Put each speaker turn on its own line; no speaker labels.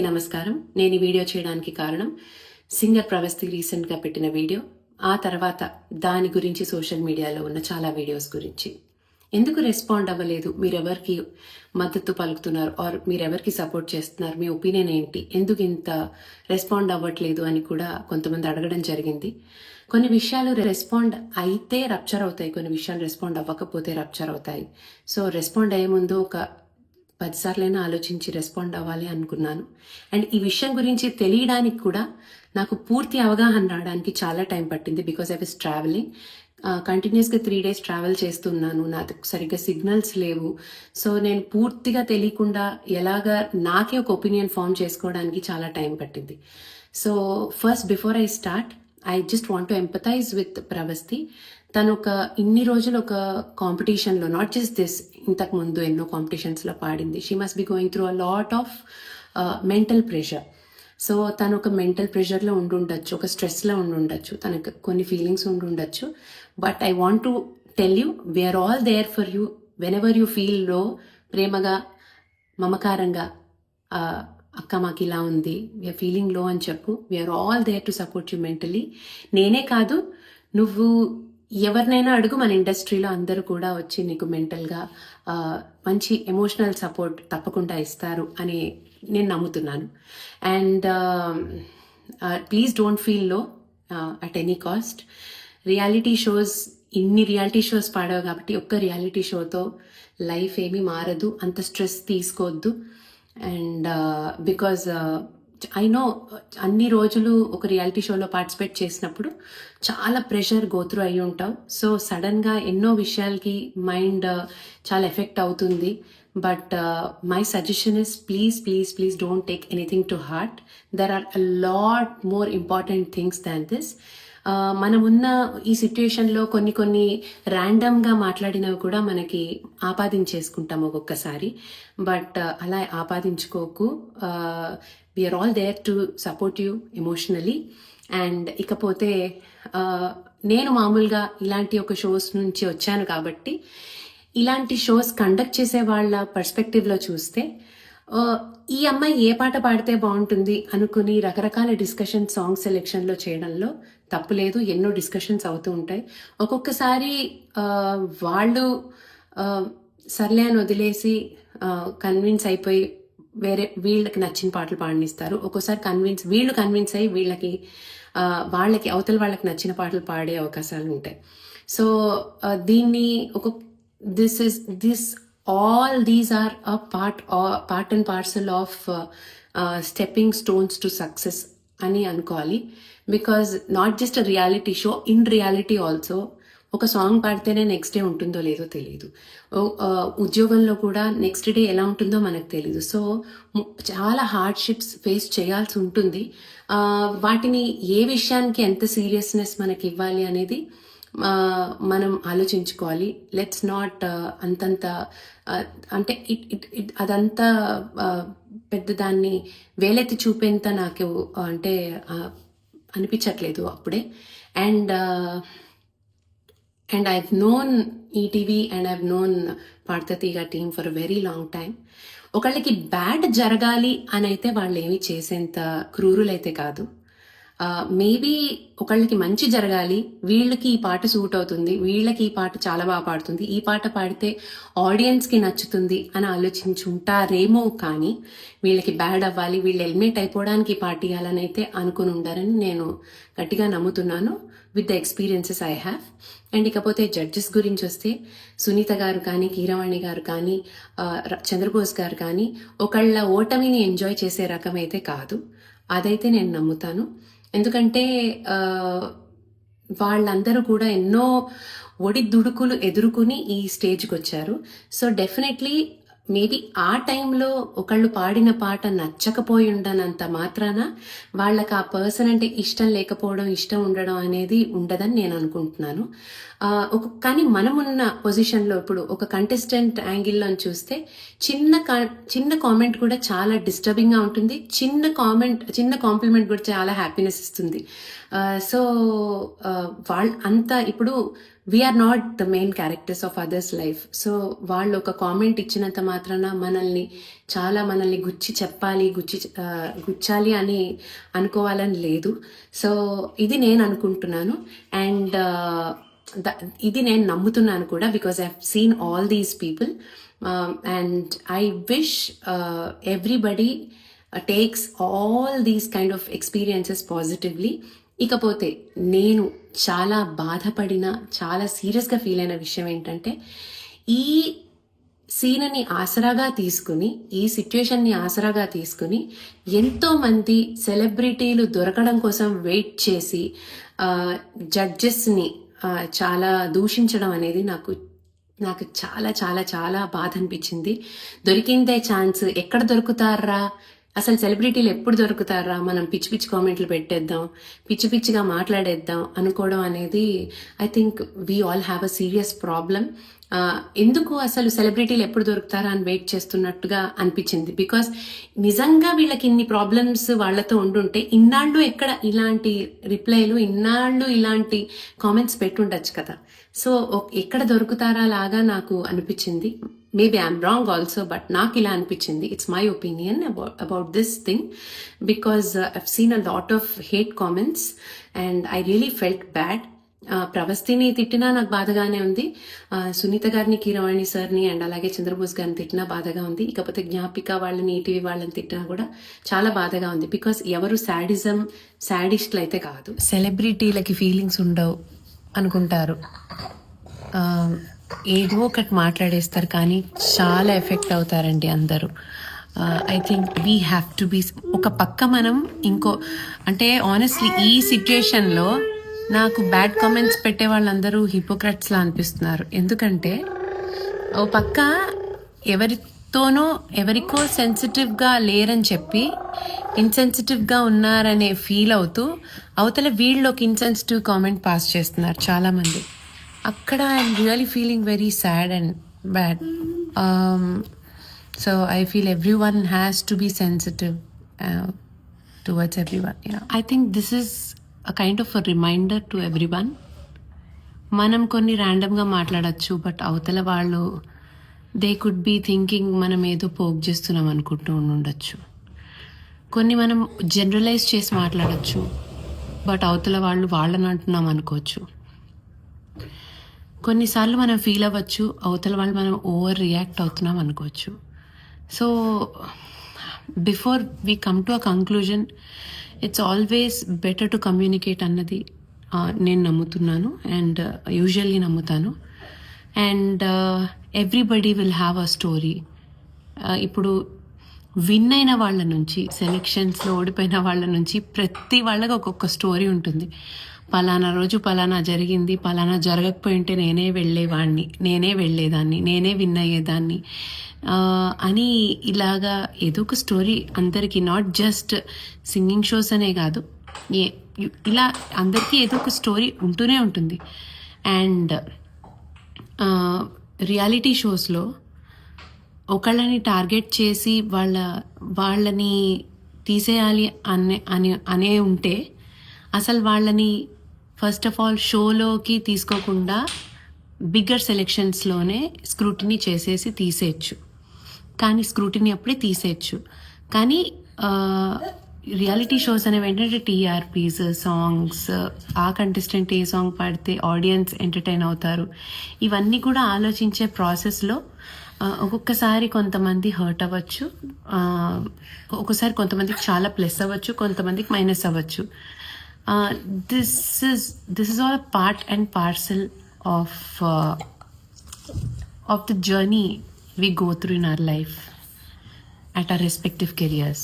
నమస్కారం. నేను ఈ వీడియో చేయడానికి కారణం సింగర్ ప్రవస్తి రీసెంట్గా పెట్టిన వీడియో, ఆ తర్వాత దాని గురించి సోషల్ మీడియాలో ఉన్న చాలా వీడియోస్ గురించి. ఎందుకు రెస్పాండ్ అవ్వలేదు, మీరెవరికి మద్దతు పలుకుతున్నారు ఆర్ మీరెవరికి సపోర్ట్ చేస్తున్నారు, మీ ఒపీనియన్ ఏంటి, ఎందుకు ఇంత రెస్పాండ్ అవ్వట్లేదు అని కూడా కొంతమంది అడగడం జరిగింది. కొన్ని విషయాలు రెస్పాండ్ అయితే రప్చర్ అవుతాయి, కొన్ని విషయాలు రెస్పాండ్ అవ్వకపోతే రప్చర్ అవుతాయి. సో రెస్పాండ్ అయ్యే ముందు ఒక 10 సార్లైనా ఆలోచించి రెస్పాండ్ అవ్వాలి అనుకున్నాను. అండ్ ఈ విషయం గురించి తెలియడానికి కూడా నాకు పూర్తి అవగాహన రావడానికి చాలా టైం పట్టింది. బికాస్ ఐ వాస్ ట్రావెలింగ్, కంటిన్యూస్గా 3 days ట్రావెల్ చేస్తున్నాను, నాకు సరిగ్గా సిగ్నల్స్ లేవు. సో నేను పూర్తిగా తెలియకుండా ఎలాగా నాకే ఒక ఒపీనియన్ ఫామ్ చేసుకోవడానికి చాలా టైం పట్టింది. So first before I start, I just want to empathise with Pravasthi. తను ఇన్ని రోజులు ఒక కాంపిటీషన్లో, నాట్ జస్ట్ దిస్, ఇంతకు ముందు ఎన్నో కాంపిటీషన్స్లో పాడింది. She must be going through a lot of mental pressure. So తను ఒక మెంటల్ ప్రెషర్లో ఉండుండొచ్చు, ఒక స్ట్రెస్లో ఉండుండొచ్చు, తనకు కొన్ని ఫీలింగ్స్ ఉండుండొచ్చు. But I want to tell you, we're all there for you whenever you feel low. ప్రేమగా, మమకారంగా, అక్క మాకు ఇలా ఉంది, వీఆర్ ఫీలింగ్ లో అని చెప్పు. We're all there to support you mentally. నేనే కాదు, నువ్వు ఎవరినైనా అడుగు, మన ఇండస్ట్రీలో అందరూ కూడా వచ్చి నీకు మెంటల్గా మంచి ఎమోషనల్ సపోర్ట్ తప్పకుండా ఇస్తారు అని నేను నమ్ముతున్నాను. అండ్ ప్లీజ్ డోంట్ ఫీల్ లో at any cost. Reality shows, ఇన్ని రియాలిటీ షోస్ పాడావు కాబట్టి ఒక్క రియాలిటీ షోతో లైఫ్ ఏమీ మారదు, అంత స్ట్రెస్ తీసుకోవద్దు. అండ్ బికాజ్ ఐ నో, అన్ని రోజులు ఒక రియాలిటీ షోలో పార్టిసిపేట్ చేసినప్పుడు చాలా ప్రెషర్ గోత్రూ అయి ఉంటావు. సో సడన్గా ఎన్నో విషయాలకి మైండ్ చాలా ఎఫెక్ట్ అవుతుంది. But my suggestion is please please please don't take anything to heart. There are a lot more important things than this. మనం ఉన్న ఈ సిచ్యుయేషన్లో కొన్ని ర్యాండమ్గా మాట్లాడినవి కూడా మనకి ఆపాదించేసుకుంటాం ఒక్కొక్కసారి. బట్ అలా ఆపాదించుకోకు. We're all there to support you emotionally. And ఇకపోతే నేను మామూలుగా ఇలాంటి ఒక షోస్ నుంచి వచ్చాను కాబట్టి, ఇలాంటి షోస్ కండక్ట్ చేసే వాళ్ళ పర్స్పెక్టివ్లో చూస్తే, ఈ అమ్మాయి ఏ పాట పాడితే బాగుంటుంది అనుకుని రకరకాల డిస్కషన్ సాంగ్ సెలెక్షన్లో చేయడంలో తప్పులేదు. ఎన్నో డిస్కషన్స్ అవుతూ ఉంటాయి. ఒక్కొక్కసారి వాళ్ళు సర్లే అని వదిలేసి కన్విన్స్ అయిపోయి వేరే వీళ్ళకి నచ్చిన పాటలు పాడనిస్తారు. ఒక్కోసారి వీళ్ళు కన్విన్స్ అయ్యి వాళ్ళకి అవతల వాళ్ళకి నచ్చిన పాటలు పాడే అవకాశాలు ఉంటాయి. సో దీన్ని all these are a part and parcel of stepping stones to success అని అనుకోవాలి. Because not just a reality show, in reality also ఒక సాంగ్ పాడితేనే నెక్స్ట్ డే ఉంటుందో లేదో తెలియదు. ఉద్యోగంలో కూడా నెక్స్ట్ డే ఎలా ఉంటుందో మనకు తెలియదు. సో చాలా హార్డ్షిప్స్ ఫేస్ చేయాల్సి ఉంటుంది. వాటిని ఏ విషయానికి ఎంత సీరియస్నెస్ మనకి ఇవ్వాలి అనేది మనం ఆలోచించుకోవాలి. లెట్స్ నాట్ అంతంత అంటే అదంతా పెద్ద దాన్ని వేలెత్తి చూపేంత నాకు అంటే అనిపించట్లేదు అప్పుడే. And I've known ETV and I've known Paadutha Theeyaga team for very long time. ఒకళ్ళకి బ్యాడ్ జరగాలి అని అయితే వాళ్ళు ఏమి చేసేంత క్రూరులైతే కాదు. మేబీ ఒకళ్ళకి మంచి జరగాలి, వీళ్ళకి ఈ పాట సూట్ అవుతుంది, వీళ్ళకి ఈ పాట చాలా బాగా పాడుతుంది, ఈ పాట పాడితే ఆడియన్స్కి నచ్చుతుంది అని ఆలోచించుంటారేమో. కానీ వీళ్ళకి బ్యాడ్ అవ్వాలి, వీళ్ళు ఎలిమినేట్ అయిపోవడానికి ఈ పాట ఇవ్వాలని అయితే అనుకుని ఉండారని నేను గట్టిగా నమ్ముతున్నాను with the experiences I have. And ఇకపోతే జడ్జెస్ గురించి వస్తే, సునీత గారు కానీ, కీరవాణి గారు కానీ, చంద్రబోస్ గారు కానీ ఒకళ్ళ ఓటమిని ఎంజాయ్ చేసే రకం అయితే కాదు. అదైతే నేను నమ్ముతాను. ఎందుకంటే వాళ్ళందరూ కూడా ఎన్నో ఒడిదుడుకులు ఎదుర్కొని ఈ స్టేజ్కి వచ్చారు. సో డెఫినెట్లీ మేబీ ఆ టైంలో ఒకళ్ళు పాడిన పాట నచ్చకపోయి ఉండనంత మాత్రాన వాళ్ళకి ఆ పర్సన్ అంటే ఇష్టం లేకపోవడం, ఇష్టం ఉండడం అనేది ఉండదని నేను అనుకుంటున్నాను. కానీ మనమున్న పొజిషన్లో ఇప్పుడు ఒక కంటెస్టెంట్ యాంగిల్లో చూస్తే చిన్న కామెంట్ కూడా చాలా డిస్టర్బింగ్గా ఉంటుంది, చిన్న కాంప్లిమెంట్ కూడా చాలా హ్యాపీనెస్ ఇస్తుంది. సో వాళ్ళు అంతా ఇప్పుడు we're not the main characters of others life. So వాళ్ళు ఒక కామెంట్ ఇచ్చినంత మాత్రాన మనల్ని గుచ్చి చెప్పాలి, గుచ్చాలి అని అనుకోవాలని లేదు. సో ఇది నేను అనుకుంటున్నాను. అండ్ ఇది నేను నమ్ముతున్నాను కూడా, because I have seen all these people. And I wish everybody takes all these kind of experiences positively. ఇకపోతే నేను చాలా బాధపడిన, చాలా సీరియస్గా ఫీల్ అయిన విషయం ఏంటంటే, ఈ సీన్ని ఆసరాగా తీసుకుని, ఈ సిచ్యుయేషన్ని ఆసరాగా తీసుకుని ఎంతోమంది సెలబ్రిటీలు దొరకడం కోసం వెయిట్ చేసి జడ్జెస్ని చాలా దూషించడం అనేది నాకు చాలా చాలా చాలా బాధ అనిపించింది. దొరికిందే ఛాన్స్, ఎక్కడ దొరుకుతారా అసలు, సెలబ్రిటీలు ఎప్పుడు దొరుకుతారా, మనం పిచ్చి పిచ్చి కామెంట్లు పెట్టేద్దాం, పిచ్చి పిచ్చిగా మాట్లాడేద్దాం అనుకోవడం అనేది I think we all have a serious problem. ఎందుకు అసలు సెలబ్రిటీలు ఎప్పుడు దొరుకుతారా అని వెయిట్ చేస్తున్నట్టుగా అనిపించింది. బికాస్ నిజంగా వీళ్ళకి ఇన్ని ప్రాబ్లమ్స్ వాళ్ళతో ఉండుంటే ఇన్నాళ్ళు ఎక్కడ ఇలాంటి రిప్లైలు, ఇన్నాళ్ళు ఇలాంటి కామెంట్స్ పెట్టుండొచ్చు కదా. సో ఎక్కడ దొరుకుతారా లాగా నాకు అనిపించింది. Maybe I'm wrong also, but నాకు ఇలా అనిపించింది. It's my opinion about this thing, because I've seen a lot of hate comments and I really felt bad. ప్రవస్తిని తిట్టినా నాకు బాధగానే ఉంది, సునీత గారిని, కీరవాణి సార్ని అండ్ అలాగే చంద్రబోస్ గారిని తిట్టినా బాధగా ఉంది. ఇకపోతే జ్ఞాపిక వాళ్ళని, ఈటీవీ వాళ్ళని తిట్టినా కూడా చాలా బాధగా ఉంది. బికాస్ ఎవరు సాడిస్ట్లు అయితే కాదు. సెలబ్రిటీలకి ఫీలింగ్స్ ఉండవు అనుకుంటారు, ఏదో ఒకటి మాట్లాడేస్తారు, కానీ చాలా ఎఫెక్ట్ అవుతారండి అందరూ. I think we have to be ఒక పక్క మనం అంటే ఆనెస్ట్లీ ఈ సిచ్యుయేషన్లో నాకు బ్యాడ్ కామెంట్స్ పెట్టే వాళ్ళందరూ హిపోక్రట్స్లా అనిపిస్తున్నారు. ఎందుకంటే ఓ పక్క ఎవరికో సెన్సిటివ్గా లేరని చెప్పి ఇన్సెన్సిటివ్గా ఉన్నారనే ఫీల్ అవుతూ అవతల వీళ్ళకి ఇన్సెన్సిటివ్ కామెంట్ పాస్ చేస్తున్నారు చాలామంది. అక్కడ I'm really feeling very sad and bad. So I feel everyone has to be sensitive towards everyone. I think this is a kind of a reminder to everyone. మనం కొన్ని ర్యాండమ్గా మాట్లాడచ్చు, but అవతల వాళ్ళు they could be thinking మనం ఏదో poke చేస్తున్నాం అనుకుంటూ ఉండొచ్చు. కొన్ని మనం జనరలైజ్ చేసి మాట్లాడచ్చు, బట్ అవతల వాళ్ళని అంటున్నాం అనుకోవచ్చు. కొన్నిసార్లు మనం ఫీల్ అవ్వచ్చు, అవతల వాళ్ళు మనం ఓవర్ రియాక్ట్ అవుతున్నాం అనుకోవచ్చు. So before we come to a conclusion, it's always better to communicate అన్నది నేను నమ్ముతున్నాను అండ్ యూజువల్లీ నమ్ముతాను. And everybody will have a story. ఇప్పుడు విన్ అయిన వాళ్ళ నుంచి, సెలెక్షన్స్లో ఓడిపోయిన వాళ్ళ నుంచి ప్రతి వాళ్ళకి ఒక్కొక్క స్టోరీ ఉంటుంది. పలానా రోజు పలానా జరిగింది, పలానా జరగకపోయింటే నేనే వెళ్ళేదాన్ని, నేనే విన్ అయ్యేదాన్ని అని ఇలాగా ఏదో ఒక స్టోరీ అందరికీ, నాట్ జస్ట్ సింగింగ్ షోస్ అనే కాదు, ఇలా అందరికీ ఏదో ఒక స్టోరీ ఉంటూనే ఉంటుంది. అండ్ రియాలిటీ షోస్లో ఒకళ్ళని టార్గెట్ చేసి వాళ్ళని తీసేయాలి అనే ఉంటే అసలు వాళ్ళని ఫస్ట్ ఆఫ్ ఆల్ షోలోకి తీసుకోకుండా బిగ్గర్ సెలెక్షన్స్లోనే స్క్రూటినీ చేసేసి తీసేయచ్చు. కానీ స్క్రూటినీ అప్పుడే తీసేయచ్చు. కానీ రియాలిటీ షోస్ అనేవి ఏంటంటే టీఆర్పీస్, సాంగ్స్, ఆ కంటెస్టెంట్ ఏ సాంగ్ పాడితే ఆడియన్స్ ఎంటర్టైన్ అవుతారు, ఇవన్నీ కూడా ఆలోచించే ప్రాసెస్లో ఒక్కొక్కసారి కొంతమంది హర్ట్ అవ్వచ్చు, ఒక్కొక్కసారి కొంతమందికి చాలా ప్లస్ అవ్వచ్చు, కొంతమందికి మైనస్ అవ్వచ్చు. This is all part and parcel of the journey we go through in our life at our respective careers.